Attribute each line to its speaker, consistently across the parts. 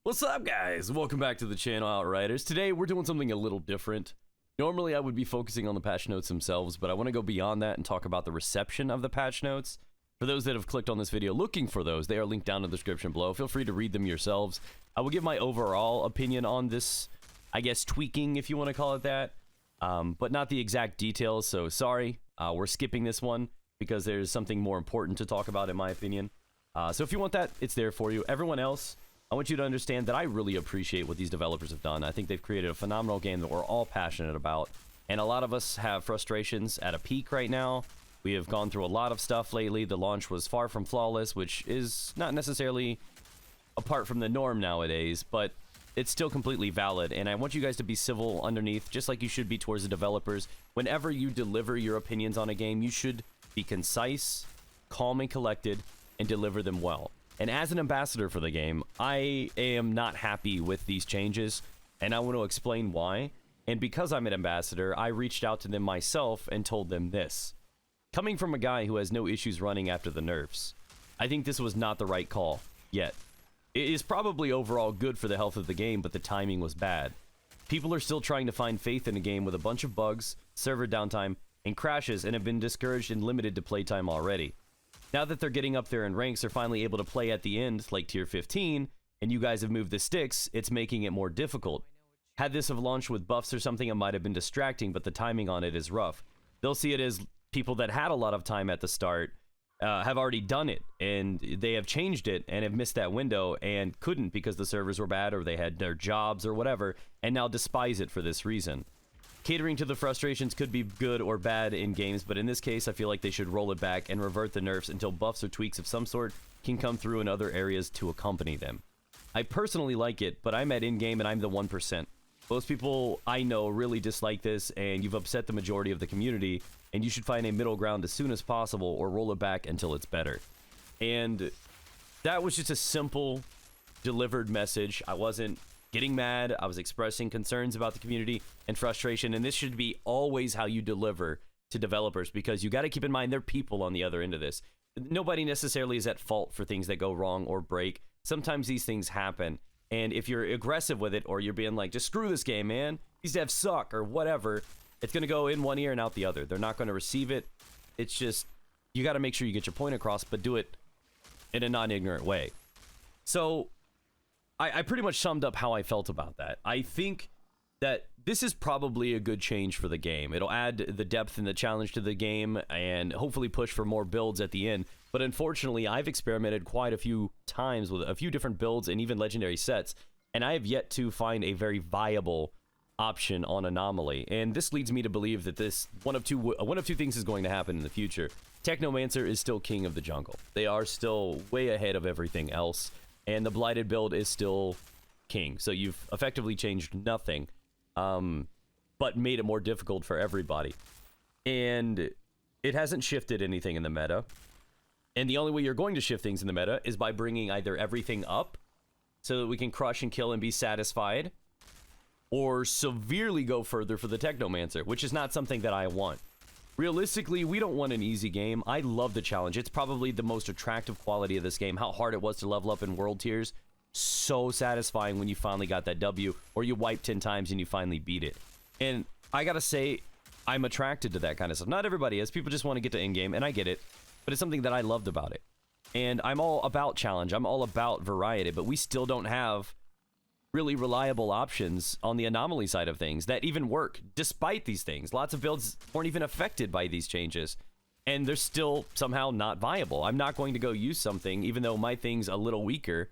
Speaker 1: What's up, guys? Welcome back to the channel, Outriders. Today, we're doing something a little different. Normally, I would be focusing on the patch notes themselves, but I want to go beyond that and talk about the reception of the patch notes. For those that have clicked on this video looking for those, they are linked down in the description below. Feel free to read them yourselves. I will give my overall opinion on this, I guess, tweaking, if you want to call it that, but not the exact details, so sorry. We're skipping this one because there's something more important to talk about, in my opinion. So if you want that, it's there for you. Everyone else, I want you to understand that I really appreciate what these developers have done. I think they've created a phenomenal game that we're all passionate about. And a lot of us have frustrations at a peak right now. We have gone through a lot of stuff lately. The launch was far from flawless, which is not necessarily apart from the norm nowadays, but it's still completely valid. And I want you guys to be civil underneath, just like you should be towards the developers. Whenever you deliver your opinions on a game, you should be concise, calm and collected, and deliver them well. And as an ambassador for the game, I am not happy with these changes, and I want to explain why. And because I'm an ambassador, I reached out to them myself and told them this. Coming from a guy who has no issues running after the nerfs, I think this was not the right call, yet. It is probably overall good for the health of the game, but the timing was bad. People are still trying to find faith in a game with a bunch of bugs, server downtime, and crashes, and have been discouraged and limited to playtime already. Now that they're getting up there in ranks, they're finally able to play at the end, like tier 15, and you guys have moved the sticks, it's making it more difficult. Had this have launched with buffs or something, it might have been distracting, but the timing on it is rough. They'll see it as people that had a lot of time at the start have already done it, and they have changed it and have missed that window and couldn't because the servers were bad or they had their jobs or whatever, and now despise it for this reason. Catering to the frustrations could be good or bad in games, but in this case, I feel like they should roll it back and revert the nerfs until buffs or tweaks of some sort can come through in other areas to accompany them. I personally like it, but I'm at in-game and I'm the 1%. Most people I know really dislike this, and you've upset the majority of the community, and you should find a middle ground as soon as possible or roll it back until it's better. And that was just a simple, delivered message. I wasn't getting mad, I was expressing concerns about the community and frustration, and this should be always how you deliver to developers, because you got to keep in mind they're people on the other end of this. Nobody necessarily is at fault for things that go wrong or break. Sometimes these things happen, and if you're aggressive with it, or you're being like, just screw this game, man, these devs suck, or whatever, it's going to go in one ear and out the other. They're not going to receive it. It's just, you got to make sure you get your point across, but do it in a non-ignorant way. So I pretty much summed up how I felt about that. I think that this is probably a good change for the game. It'll add the depth and the challenge to the game and hopefully push for more builds at the end. But unfortunately, I've experimented quite a few times with a few different builds and even legendary sets, and I have yet to find a very viable option on Anomaly. And this leads me to believe that this one of two things is going to happen in the future. Technomancer is still king of the jungle. They are still way ahead of everything else. And the Blighted build is still king. So you've effectively changed nothing, but made it more difficult for everybody. And it hasn't shifted anything in the meta. And the only way you're going to shift things in the meta is by bringing either everything up so that we can crush and kill and be satisfied, or severely go further for the Technomancer, which is not something that I want. Realistically, we don't want an easy game. I love the challenge. It's probably the most attractive quality of this game. How hard it was to level up in world tiers. So satisfying when you finally got that W, or you wipe 10 times and you finally beat it. And I gotta say, I'm attracted to that kind of stuff. Not everybody is. People just want to get to in-game, and I get it. But it's something that I loved about it. And I'm all about challenge. I'm all about variety, but we still don't have really reliable options on the Anomaly side of things that even work despite these things. Lots of builds weren't even affected by these changes, and they're still somehow not viable. I'm not going to go use something, even though my thing's a little weaker.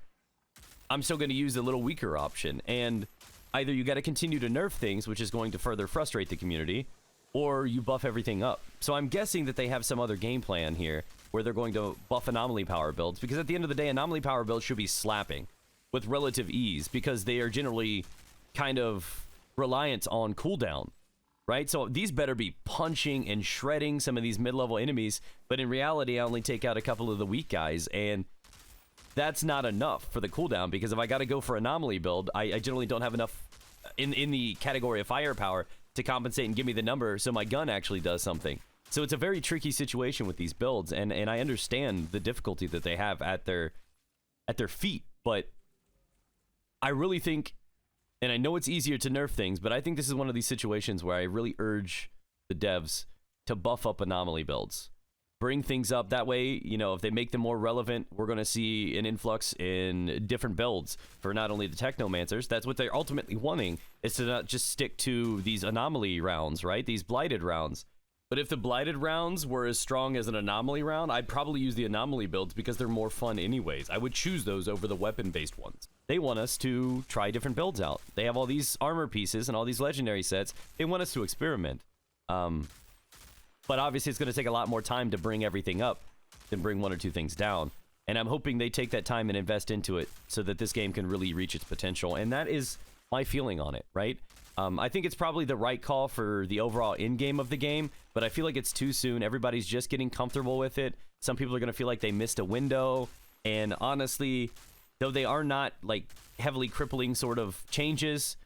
Speaker 1: I'm still going to use the little weaker option, and either you got to continue to nerf things, which is going to further frustrate the community, or you buff everything up. So I'm guessing that they have some other game plan here where they're going to buff Anomaly power builds, because at the end of the day, Anomaly power builds should be slapping with relative ease, because they are generally kind of reliant on cooldown, right? So these better be punching and shredding some of these mid-level enemies, but in reality, I only take out a couple of the weak guys, and that's not enough for the cooldown, because if I got to go for Anomaly build, I generally don't have enough in the category of firepower to compensate and give me the number so my gun actually does something. So it's a very tricky situation with these builds, and I understand the difficulty that they have at their feet, but I really think, and I know it's easier to nerf things, but I think this is one of these situations where I really urge the devs to buff up anomaly builds. Bring things up. That way, you know, if they make them more relevant, we're going to see an influx in different builds for not only the Technomancers. That's what they're ultimately wanting, is to not just stick to these anomaly rounds, right? These blighted rounds. But if the blighted rounds were as strong as an anomaly round, I'd probably use the anomaly builds because they're more fun anyways. I would choose those over the weapon-based ones. They want us to try different builds out. They have all these armor pieces and all these legendary sets. They want us to experiment. But obviously it's going to take a lot more time to bring everything up than bring one or two things down. And I'm hoping they take that time and invest into it so that this game can really reach its potential. And that is my feeling on it, right? I think it's probably the right call for the overall in-game of the game, but I feel like it's too soon. Everybody's just getting comfortable with it. Some people are going to feel like they missed a window. And honestly, though they are not like heavily crippling sort of changes,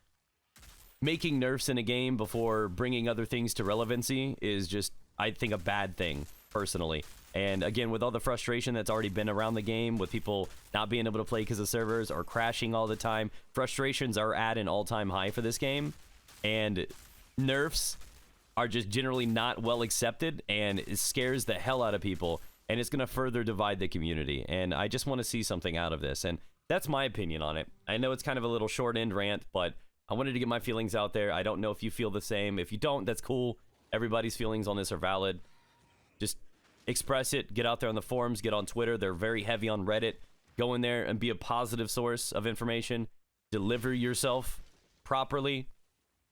Speaker 1: making nerfs in a game before bringing other things to relevancy is just, I think, a bad thing, personally. And again, with all the frustration that's already been around the game, with people not being able to play because of servers or crashing all the time, frustrations are at an all-time high for this game. And nerfs are just generally not well accepted, and it scares the hell out of people. And it's going to further divide the community. And I just want to see something out of this. And that's my opinion on it. I know it's kind of a little short-end rant, but I wanted to get my feelings out there. I don't know if you feel the same. If you don't, that's cool. Everybody's feelings on this are valid. Just express it. Get out there on the forums. Get on Twitter. They're very heavy on Reddit. Go in there and be a positive source of information. Deliver yourself properly.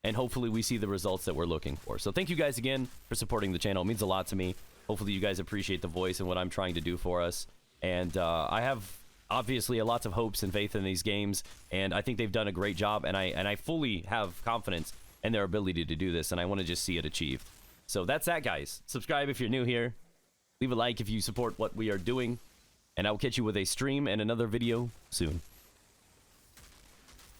Speaker 1: And hopefully we see the results that we're looking for. So thank you guys again for supporting the channel. It means a lot to me. Hopefully you guys appreciate the voice and what I'm trying to do for us. And I have obviously lots of hopes and faith in these games. And I think they've done a great job. And I fully have confidence in their ability to do this. And I want to just see it achieved. So that's that, guys. Subscribe if you're new here. Leave a like if you support what we are doing. And I will catch you with a stream and another video soon.